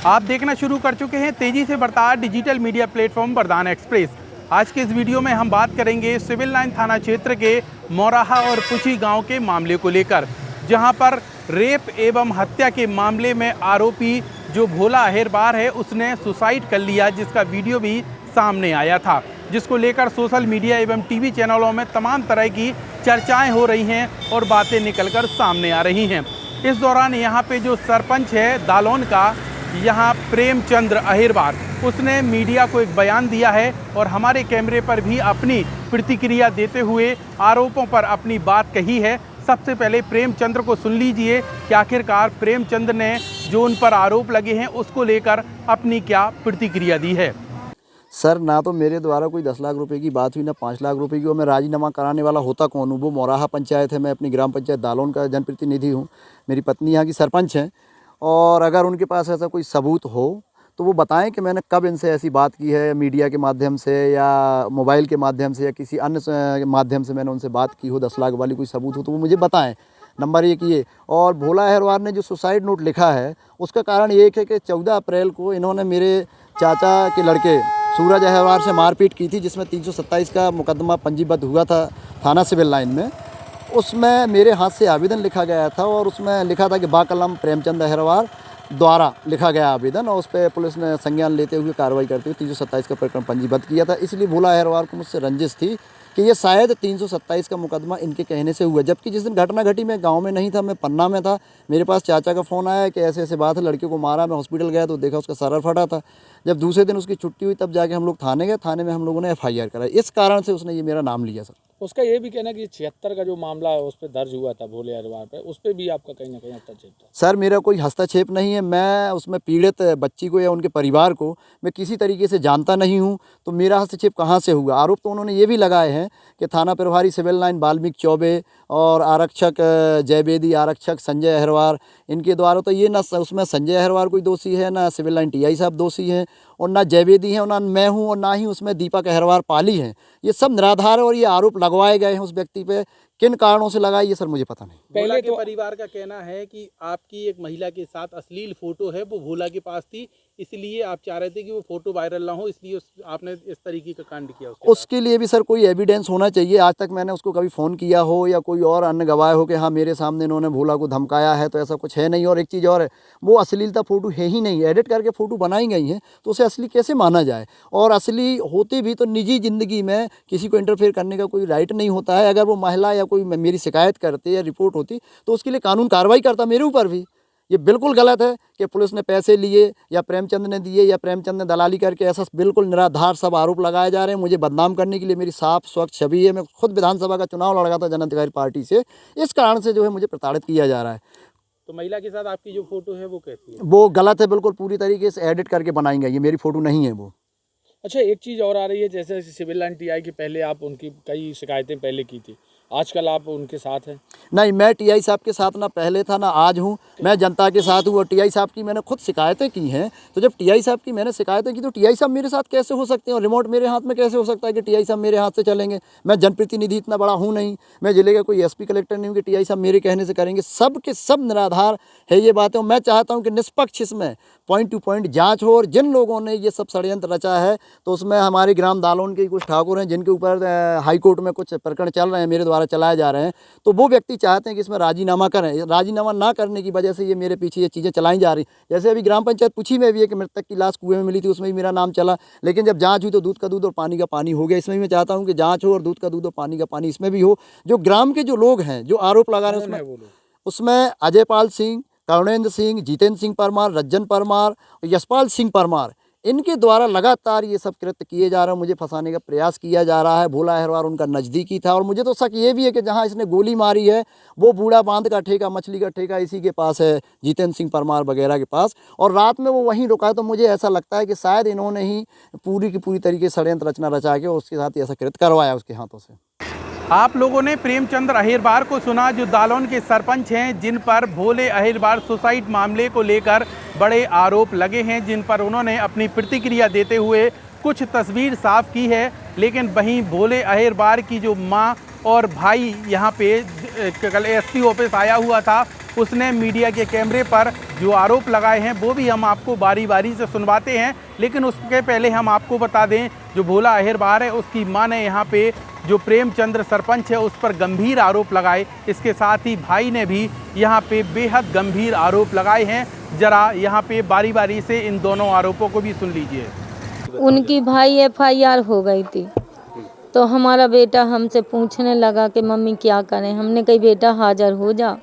आप देखना शुरू कर चुके हैं तेजी से बढ़ता डिजिटल मीडिया प्लेटफॉर्म वरदान एक्सप्रेस। आज के इस वीडियो में हम बात करेंगे सिविल लाइन थाना क्षेत्र के मोराहा और पुछी गांव के मामले को लेकर, जहां पर रेप एवं हत्या के मामले में आरोपी जो भोला अहिरबार है उसने सुसाइड कर लिया, जिसका वीडियो भी सामने आया था, जिसको लेकर सोशल मीडिया एवं टीवी चैनलों में तमाम तरह की चर्चाएं हो रही हैं और बातें निकलकर सामने आ रही हैं। इस दौरान यहाँ पे जो सरपंच है दालोन का, यहाँ प्रेमचंद्र अहिरबार, उसने मीडिया को एक बयान दिया है और हमारे कैमरे पर भी अपनी प्रतिक्रिया देते हुए आरोपों पर अपनी बात कही है। सबसे पहले प्रेमचंद्र को सुन लीजिए कि आखिरकार प्रेमचंद्र ने जो उन पर आरोप लगे हैं उसको लेकर अपनी क्या प्रतिक्रिया दी है। सर, ना तो मेरे द्वारा कोई 10 लाख रुपए की बात हुई, ना 5 लाख रुपए की। और मैं राजीनामा कराने वाला होता कौन हूँ? वो मोराहा पंचायत है, मैं अपनी ग्राम पंचायत दालोन का जनप्रतिनिधि हूँ। मेरी पत्नी यहाँ की सरपंच है, और अगर उनके पास ऐसा कोई सबूत हो तो वो बताएं कि मैंने कब इनसे ऐसी बात की है, मीडिया के माध्यम से या मोबाइल के माध्यम से या किसी अन्य माध्यम से मैंने उनसे बात की हो, 10 लाख वाली कोई सबूत हो तो वो मुझे बताएं। नंबर 1 ये। और भोला अहिरबार ने जो सुसाइड नोट लिखा है उसका कारण ये है कि 14 अप्रैल को इन्होंने मेरे चाचा के लड़के सूरज अहिरबार से मारपीट की थी, जिसमें 327 का मुकदमा पंजीबद्ध हुआ था थाना सिविल लाइन में। उसमें मेरे हाथ से आवेदन लिखा गया था और उसमें लिखा था कि बाकलम प्रेमचंद अहिरबार द्वारा लिखा गया आवेदन, और उस पर पुलिस ने संज्ञान लेते हुए कार्रवाई करते हुए 327 का प्रकरण पंजीबद्ध किया था। इसलिए भोला अहिरबार को मुझसे रंजिश थी कि ये शायद 327 का मुकदमा इनके कहने से हुआ, जबकि जिस दिन घटना घटी मैं गांव में नहीं था, मैं पन्ना में था। मेरे पास चाचा का फ़ोन आया कि ऐसे ऐसे बात है, लड़के को मारा। मैं हॉस्पिटल गया तो देखा उसका सर फटा था। जब दूसरे दिन उसकी छुट्टी हुई तब जाके हम लोग थाने गए, थाने में हम लोगों ने FIR कराई। इस कारण से उसने ये मेरा नाम लिया सर। उसका ये भी कहना कि 76 का जो मामला है उस पर दर्ज हुआ था भोले अहिरबार पे, उस पर भी आपका कहीं ना कहीं हस्तक्षेप था। सर, मेरा कोई हस्तक्षेप नहीं है। मैं उसमें पीड़ित बच्ची को या उनके परिवार को मैं किसी तरीके से जानता नहीं हूं, तो मेरा हस्तक्षेप कहां से हुआ? आरोप तो उन्होंने ये भी लगाए हैं कि थाना प्रभारी सिविल लाइन वाल्मीकि चौबे और आरक्षक जयवेदी, आरक्षक संजय अहिरबार, इनके द्वारा तो ये ना उसमें संजय अहिरबार कोई दोषी है, ना सिविल लाइन TI साहब दोषी हैं, और ना जयवेदी हैं, और ना मैं हूँ, और ना ही उसमें दीपक अहिरबार पाली हैं। ये सब निराधार है और ये आरोप लगवाए गए हैं उस व्यक्ति पे। किन कारणों से लगाए ये सर मुझे पता नहीं। भोला के परिवार का कहना है कि आपकी एक महिला के साथ अश्लील फोटो है, वो भोला के पास थी, इसलिए आप चाह रहे थे कि वो फोटो वायरल ना हो, इसलिए आपने इस तरीके का कांड किया। उसके लिए भी सर कोई एविडेंस होना चाहिए। आज तक मैंने उसको कभी फ़ोन किया हो या कोई और अन्य गवाह हो कि हाँ मेरे सामने इन्होंने भोला को धमकाया है, तो ऐसा कुछ है नहीं। और एक चीज़ और है, वो अश्लीलता फ़ोटो है ही नहीं, एडिट करके फ़ोटो बनाई गई हैं, तो उसे असली कैसे माना जाए? और असली होते भी तो निजी ज़िंदगी में किसी को इंटरफेयर करने का कोई राइट नहीं होता है। अगर वो महिला या कोई मेरी शिकायत करते या रिपोर्ट होती तो उसके लिए कानून कार्रवाई करता मेरे ऊपर भी। ये बिल्कुल गलत है कि पुलिस ने पैसे लिए या प्रेमचंद ने दिए या प्रेमचंद ने दलाली करके, ऐसा बिल्कुल निराधार सब आरोप लगाए जा रहे हैं मुझे बदनाम करने के लिए। मेरी साफ स्वच्छ छवि है, मैं खुद विधानसभा का चुनाव लड़ा था जन अधिकारी पार्टी से, इस कारण से जो है मुझे प्रताड़ित किया जा रहा है। तो महिला के साथ आपकी जो फोटो है वो कैसी है? वो गलत है, बिल्कुल पूरी तरीके से एडिट करके बनाई गई है, मेरी फोटो नहीं है वो। अच्छा, एक चीज़ और आ रही है, जैसे सिविल लाइन TI की पहले आप उनकी कई शिकायतें पहले की थी, आजकल आप उनके साथ हैं? नहीं, मैं TI साहब के साथ ना पहले था ना आज हूँ। मैं जनता के साथ हूँ, और TI साहब की मैंने खुद शिकायतें की हैं। तो जब TI साहब की मैंने शिकायतें की तो TI साहब मेरे साथ कैसे हो सकते हैं? और रिमोट मेरे हाथ में कैसे हो सकता है कि TI साहब मेरे हाथ से चलेंगे? मैं जनप्रतिनिधि इतना बड़ा हूँ नहीं, मैं जिले का कोई SP कलेक्टर नहीं हूँ कि TI साहब मेरे कहने से करेंगे। सब के सब निराधार है ये बातें। मैं चाहता हूँ कि निष्पक्ष इसमें पॉइंट टू पॉइंट जाँच हो, और जिन लोगों ने ये सब षड्यंत्र रचा है तो उसमें हमारे ग्राम दालोन के कुछ ठाकुर हैं जिनके ऊपर हाईकोर्ट में कुछ प्रकरण चल रहे हैं, मेरे द्वारा चलाए जा रहे हैं। तो वो व्यक्ति चाहते हैं कि इसमें राजीनामा करें। राजीनामा ना करने की वजह से ये मेरे पीछे ये चीज़ें चलाई जा रही। जैसे अभी ग्राम पंचायत पुछी में भी एक मृतक की लाश कुएं में मिली थी, उसमें भी मेरा नाम चला, लेकिन जब जांच हुई तो दूध का दूध और पानी का पानी हो गया। इसमें भी मैं चाहता हूं कि जांच हो और दूध का दूध और पानी का पानी इसमें भी हो। जो ग्राम के जो लोग हैं जो आरोप लगा रहे हैं उसमें अजयपाल सिंह, करुणेंद्र सिंह, जितेंद्र सिंह परमार, रज्जन परमार, यशपाल सिंह परमार, इनके द्वारा लगातार ये सब कृत्य किए जा रहे हैं। मुझे फंसाने का प्रयास किया जा रहा है। भोला अहिरबार उनका नज़दीकी था, और मुझे तो शक ये भी है कि जहां इसने गोली मारी है वो बूढ़ा बांध का ठेका, मछली का ठेका इसी के पास है, जितेंद्र सिंह परमार वगैरह के पास, और रात में वो वहीं रुका है। तो मुझे ऐसा लगता है कि शायद इन्होंने ही पूरी की पूरी तरीके से षड्यंत्र रचना रचा के उसके साथ ऐसा कृत्य करवाया उसके हाथों से। आप लोगों ने प्रेमचंद्र अहिरबार को सुना, जो दालोन के सरपंच हैं, जिन पर भोले अहिरबार सुसाइड मामले को लेकर बड़े आरोप लगे हैं, जिन पर उन्होंने अपनी प्रतिक्रिया देते हुए कुछ तस्वीर साफ की है। लेकिन वहीं भोले अहिरबार की जो मां और भाई यहाँ पे कल SP ऑफिस आया हुआ था उसने मीडिया के कैमरे पर जो आरोप लगाए हैं वो भी हम आपको बारी बारी से सुनवाते हैं। लेकिन उसके पहले हम आपको बता दें, जो भोला अहिरबार है उसकी मां ने यहाँ पे जो प्रेमचंद्र सरपंच है उस पर गंभीर आरोप लगाए। इसके साथ ही भाई ने भी यहाँ पे बेहद गंभीर आरोप लगाए हैं। जरा यहाँ पे बारी बारी से इन दोनों आरोपों को भी सुन लीजिए। उनकी भाई FIR हो गई थी, तो हमारा बेटा हमसे पूछने लगा कि मम्मी क्या करें। हमने कही बेटा हाजिर हो जा,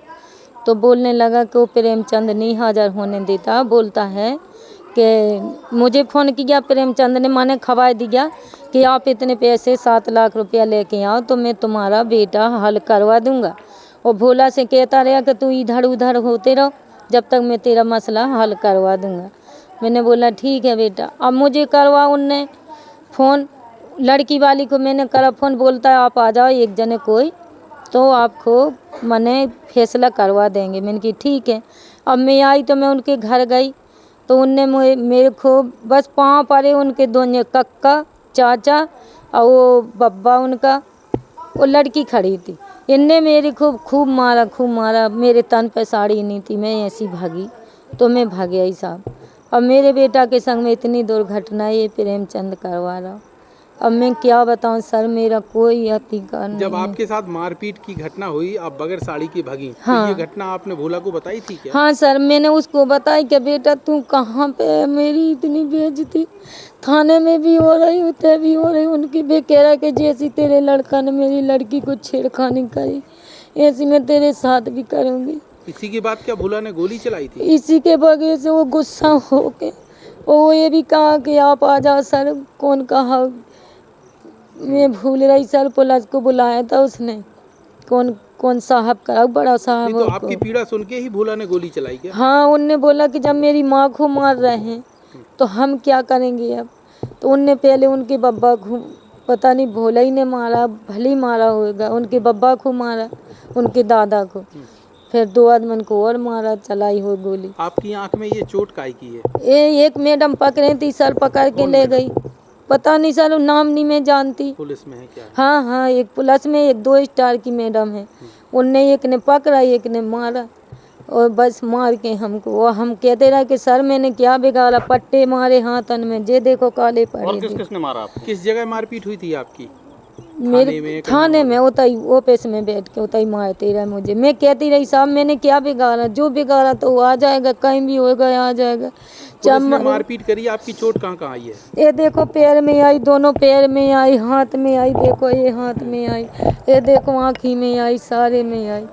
तो बोलने लगा कि वो प्रेमचंद नहीं हाजिर होने देता। बोलता है कि मुझे फ़ोन किया प्रेमचंद ने, माने खबर दिया कि आप इतने पैसे 7 लाख रुपया लेके आओ तो मैं तुम्हारा बेटा हल करवा दूंगा। और भोला से कहता रहा कि तू इधर उधर होते रहो जब तक मैं तेरा मसला हल करवा दूंगा। मैंने बोला ठीक है बेटा। अब मुझे करवा उनने फ़ोन, लड़की वाली को मैंने करा फ़ोन, बोलता है आप आ जाओ एक जने कोई, तो आपको मैंने फैसला करवा देंगे। मैंने कही ठीक है। अब मैं आई तो मैं उनके घर गई तो उनने मेरे को बस पाँव पड़े उनके दोनों, कक्का चाचा और वो बब्बा उनका, वो लड़की खड़ी थी। इनने मेरे को खूब मारा। मेरे तन पे साड़ी नहीं थी, मैं ऐसी भागी तो मैं भाग आई साहब। अब मेरे बेटा के संग में इतनी दुर्घटना ये प्रेमचंद करवा रहा। अब मैं क्या बताऊं सर, मेरा कोई अधिकार नहीं। जब आपके साथ मारपीट की घटना हुई, आप बगैर साड़ी की भागी, हाँ। तो ये घटना आपने भोला को बताई थी क्या? हाँ सर, मैंने उसको बताई कि बेटा तू कहाँ पे है, मेरी इतनी बेइज्जती थाने में भी हो रही, उते भी हो रही। उनकी बेकहरा के जैसी तेरे लड़का ने मेरी लड़की को छेड़खानी करी, ऐसी मैं तेरे साथ भी करूँगी। इसी के बाद क्या भोला ने गोली चलाई थी? इसी के वजह से वो गुस्सा हो के वो ये भी कहा कि आप आ जाओ सर। कौन कहा, मैं भूल रही सर, पुलिस को बुलाया था उसने। कौन साहब का, बड़ा साहब। नहीं तो आपकी पीड़ा सुन के ही भोला ने गोली चलाई क्या? हाँ, उनने बोला कि जब मेरी माँ को मार रहे हैं तो हम क्या करेंगे अब। तो उनने पहले उनके बब्बा को, पता नहीं भोला ही ने मारा, भले ही मारा होगा, उनके बब्बा को मारा, उनके दादा को, फिर 2 आदमी को और मारा, चलाई हो गोली। आपकी आंख में ये चोट काहे की है? ये एक मैडम पकड़े थी सर, पकड़ के ले गई। पता नहीं सर, नाम नहीं मैं जानती। पुलिस में है क्या? हाँ, एक पुलिस में, एक 2 स्टार की मैडम है। उनने एक ने पकड़ा, एक ने मारा, और बस मार के हमको। और हम कहते रहे कि सर मैंने क्या बिगाड़ा, पट्टे मारे हाथन में, जे देखो काले पड़े। और किसने मारा आपको? किस जगह मारपीट हुई थी आपकी? मेरे थाने में उताई ऑफिस में बैठ के उताई मारते रहे मुझे। मैं कहती रही साहब मैंने क्या बिगाड़ा, जो बिगाड़ा तो वो आ जाएगा, कहीं भी होगा आ जाएगा। जब मारपीट करी, आपकी चोट कहाँ आई है? ये देखो पैर में आई, दोनों पैर में आई, हाथ में आई, देखो ये हाथ में आई, ये देखो आँखी में आई, सारे में आई।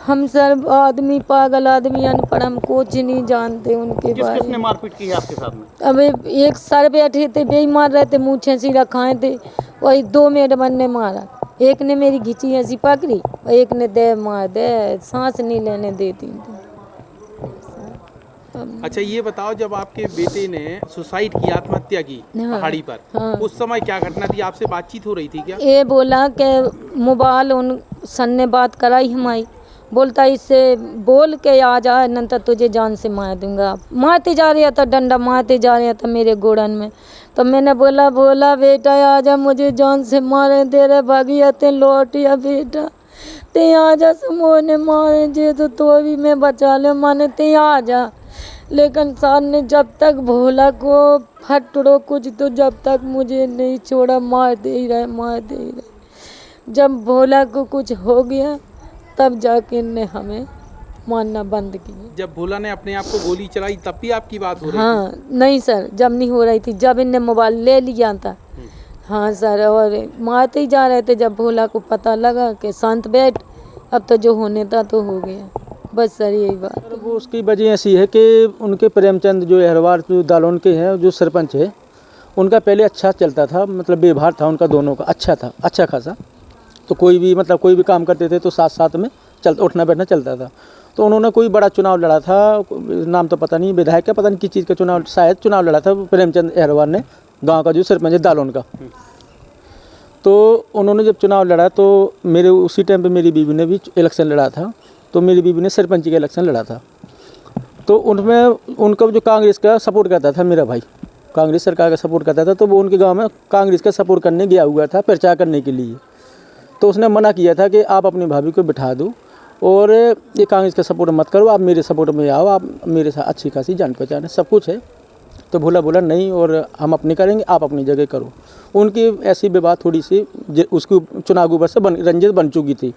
हम सर आदमी, पागल आदमी, अनपढ़, हम कुछ नहीं जानते उनके बारे में। किसने मारपीट की है आपके साथ में? अब एक सर बैठे थे, बेई मार रहे थे, मुँह सिरा खाए थे, वही 2 मैडम ने मारा। एक ने मेरी घिची ऐसी पकड़ी और एक ने दे मार दे, सांस नहीं लेने देती थी। अच्छा ये बताओ, जब आपके बेटे ने सुसाइड की, आत्महत्या की पहाड़ी पर, हाँ। उस समय क्या घटना थी? आपसे बातचीत हो रही थी क्या? ये बोला कि मोबाइल उन सन ने बात कराई हमारी, बोलता इससे बोल के आ जा, नंतर तुझे जान से मार दूंगा। मारते जा रहा था, डंडा मारते जा रहा था मेरे गोड़न में। तो मैंने बोला बेटा आ जा, मुझे जान से मारे दे रहे, भागिया ते लौट या बेटा, ते आ जा, समूह ने मारे जे तो भी मैं बचा ले, माने ते आ जा। लेकिन सर ने जब तक भोला को फटड़ो कुछ, तो जब तक मुझे नहीं छोड़ा, मारते ही रहे। जब भोला को कुछ हो गया तब जाके इनने हमें मारना बंद किया। जब भोला ने अपने आप को गोली चलाई तब भी आपकी बात हो रही थी? हाँ, नहीं सर, जब नहीं हो रही थी, जब इनने मोबाइल ले लिया था। हाँ सर, और मारते ही जा रहे थे। जब भोला को पता लगा कि शांत बैठ, अब तो जो होने था तो हो गया, बस सर यही बात। वो उसकी वजह ऐसी है कि उनके प्रेमचंद जो अहिरबार जो दालोन के हैं, जो सरपंच है, उनका पहले अच्छा चलता था, मतलब व्यवहार था उनका दोनों का अच्छा था, अच्छा खासा। तो कोई भी काम करते थे तो साथ में उठना बैठना चलता था। तो उन्होंने कोई बड़ा चुनाव लड़ा था, नाम तो पता नहीं, विधायक का पता नहीं किस चीज़ का चुनाव, शायद चुनाव लड़ा था प्रेमचंद अहिरबार ने, गांव का जो सरपंच है दालोन का। तो उन्होंने जब चुनाव लड़ा तो मेरे उसी टाइम पे मेरी बीवी ने भी इलेक्शन लड़ा था। तो मेरी बीवी ने सरपंच का इलेक्शन लड़ा था। तो उनमें उनका जो कांग्रेस का सपोर्ट करता था, मेरा भाई कांग्रेस सरकार का सपोर्ट करता था, तो वो उनके गांव में कांग्रेस का सपोर्ट करने गया हुआ था प्रचार करने के लिए। तो उसने मना किया था कि आप अपनी भाभी को बिठा दो और ये कांग्रेस का सपोर्ट मत करो, आप मेरे सपोर्ट में आओ, आप मेरे साथ अच्छी खासी जान पहचान है, सब कुछ है। तो बोला नहीं, और हम अपनी करेंगे, आप अपनी जगह करो। उनकी ऐसी विवाद थोड़ी सी उसकी चुनाव के ऊपर से रंजित बन चुकी थी।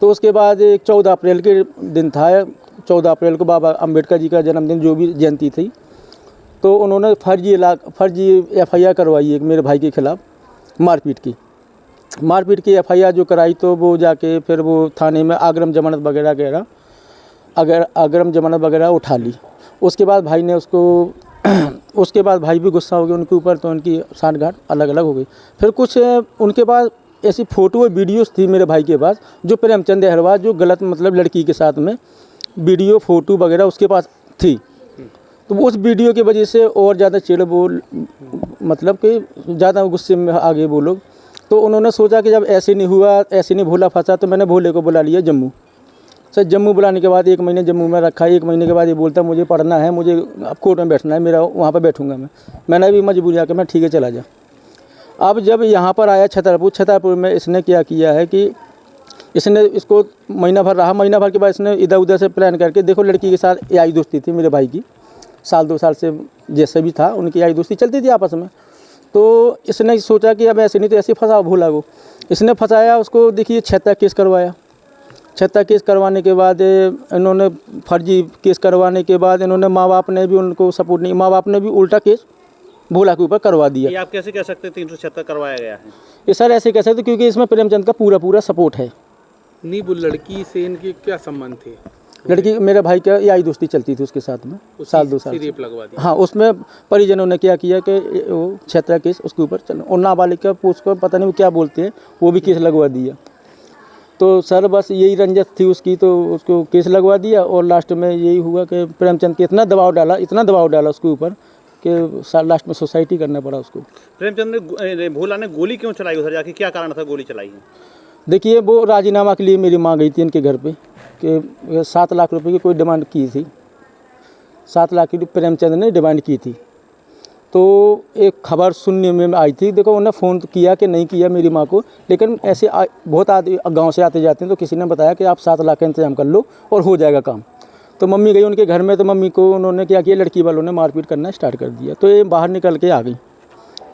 तो उसके बाद एक 14 अप्रैल के दिन था, 14 अप्रैल को बाबा अम्बेडकर जी का जन्मदिन जो भी जयंती थी, तो उन्होंने फर्जी FIR करवाई एक मेरे भाई के खिलाफ मारपीट की FIR जो कराई। तो वो जाके फिर वो थाने में अग्रिम जमानत वगैरह उठा ली। उसके बाद भाई ने उसके बाद भाई भी गुस्सा हो गया उनके ऊपर, तो उनकी साठगांठ अलग अलग हो गई। फिर कुछ उनके पास ऐसी फ़ोटो वीडियोस थी मेरे भाई के पास, जो प्रेमचंद अहिरवार जो गलत मतलब लड़की के साथ में वीडियो फ़ोटो वगैरह उसके पास थी। तो उस वीडियो की वजह से और ज़्यादा मतलब कि ज़्यादा गुस्से में आ गए वो लोग। तो उन्होंने सोचा कि जब ऐसे नहीं हुआ, ऐसे नहीं भोला फंसा, तो मैंने भोले को बुला लिया जम्मू। सर जम्मू बुलाने के बाद 1 महीने जम्मू में रखा। 1 महीने के बाद ये बोलता मुझे पढ़ना है, मुझे अब कोर्ट में बैठना है, मेरा वहाँ पर बैठूंगा मैंने भी मजबूरी आकर मैं ठीक है चला जा। अब जब यहाँ पर आया छतरपुर में इसने क्या किया है कि इसने इसको महीना भर रहा, महीना भर के बाद इसने इधर उधर से प्लान करके, देखो लड़की के साथ यारी दोस्ती थी मेरे भाई की, 1-2 साल से जैसे भी था उनकी यारी दोस्ती चलती थी आपस में। तो इसने सोचा कि अब ऐसे नहीं तो ऐसे फंसा भोला को। इसने फंसाया उसको, देखिए 76 केस करवाया। 76 केस करवाने के बाद इन्होंने फर्जी केस करवाने के बाद इन्होंने माँ बाप ने भी उनको सपोर्ट नहीं, माँ बाप ने भी उल्टा केस भोला के ऊपर करवा दिया। ये आप कैसे कह सकते 376 करवाया गया है? ये सर ऐसे कह सकते क्योंकि इसमें प्रेमचंद का पूरा सपोर्ट है। नहीं, वो लड़की से इनके क्या संबंध थे? लड़की मेरे भाई का यारी दोस्ती चलती थी उसके साथ में 1-2 साल से। रेप लगवा दिया। हाँ, उसमें परिजनों ने क्या किया कि वो 76 केस उसके ऊपर चल, और नाबालिग का उसको पता नहीं वो क्या बोलते हैं, वो भी केस लगवा दिया। तो सर बस यही रंजत थी उसकी, तो उसको केस लगवा दिया। और लास्ट में यही हुआ कि प्रेमचंद के इतना दबाव डाला उसके ऊपर कि लास्ट में सुसाइड करना पड़ा उसको। प्रेमचंद ने भोला ने गोली क्यों चलाई उधर जाके, क्या कारण था गोली चलाई है? देखिए वो राजीनामा के लिए मेरी माँ गई थी इनके घर पे कि 7 लाख रुपए की कोई डिमांड की थी, 7 लाख की प्रेमचंद ने डिमांड की थी। तो एक खबर सुनने में आई थी, देखो उन्होंने फ़ोन तो किया कि नहीं किया मेरी माँ को, लेकिन ऐसे बहुत आदमी गांव से आते जाते हैं, तो किसी ने बताया कि आप 7 लाख का इंतजाम कर लो और हो जाएगा काम। तो मम्मी गई उनके घर में, तो मम्मी को उन्होंने क्या किया, लड़की वालों ने मारपीट करना स्टार्ट कर दिया। तो ये बाहर निकल के आ गई,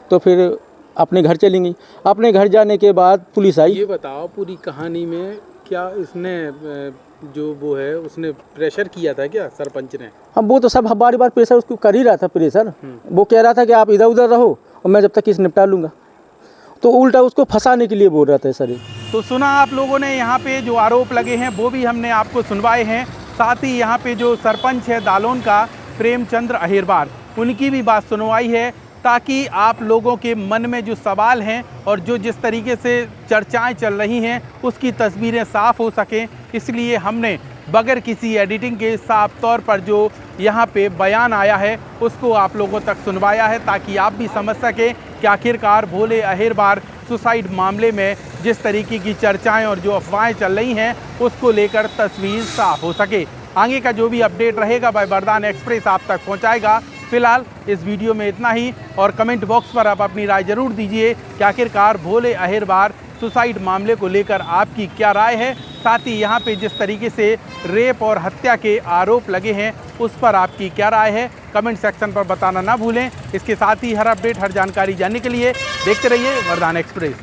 तो फिर अपने घर चली गई। अपने घर जाने के बाद पुलिस आई। ये बताओ पूरी कहानी में क्या इसने जो वो है उसने प्रेशर किया था क्या सरपंच ने? हाँ, वो तो सब बार प्रेशर उसको कर ही रहा था प्रेशर। वो कह रहा था कि आप इधर उधर रहो और मैं जब तक केस निपटा लूँगा, तो उल्टा उसको फंसाने के लिए बोल रहा था सर। तो सुना आप लोगों ने, यहाँ पे जो आरोप लगे हैं वो भी हमने आपको सुनवाए हैं। साथ ही यहाँ पे जो सरपंच है दालोन का प्रेमचंद अहिरवार, उनकी भी बात सुनवाई है, ताकि आप लोगों के मन में जो सवाल हैं और जो जिस तरीके से चर्चाएं चल रही हैं उसकी तस्वीरें साफ़ हो सकें, इसलिए हमने बगैर किसी एडिटिंग के साफ तौर पर जो यहाँ पे बयान आया है उसको आप लोगों तक सुनवाया है, ताकि आप भी समझ सकें कि आखिरकार भोले अहिरवार सुसाइड मामले में जिस तरीके की चर्चाएं और जो अफवाहें चल रही हैं उसको लेकर तस्वीर साफ हो सके। आगे का जो भी अपडेट रहेगा वह वरदान एक्सप्रेस आप तक पहुँचाएगा। फिलहाल इस वीडियो में इतना ही, और कमेंट बॉक्स पर आप अपनी राय ज़रूर दीजिए कि आखिरकार भोले अहिरवार सुसाइड मामले को लेकर आपकी क्या राय है। साथ ही यहाँ पे जिस तरीके से रेप और हत्या के आरोप लगे हैं उस पर आपकी क्या राय है, कमेंट सेक्शन पर बताना ना भूलें। इसके साथ ही हर अपडेट, हर जानकारी जानने के लिए देखते रहिए वरदान एक्सप्रेस।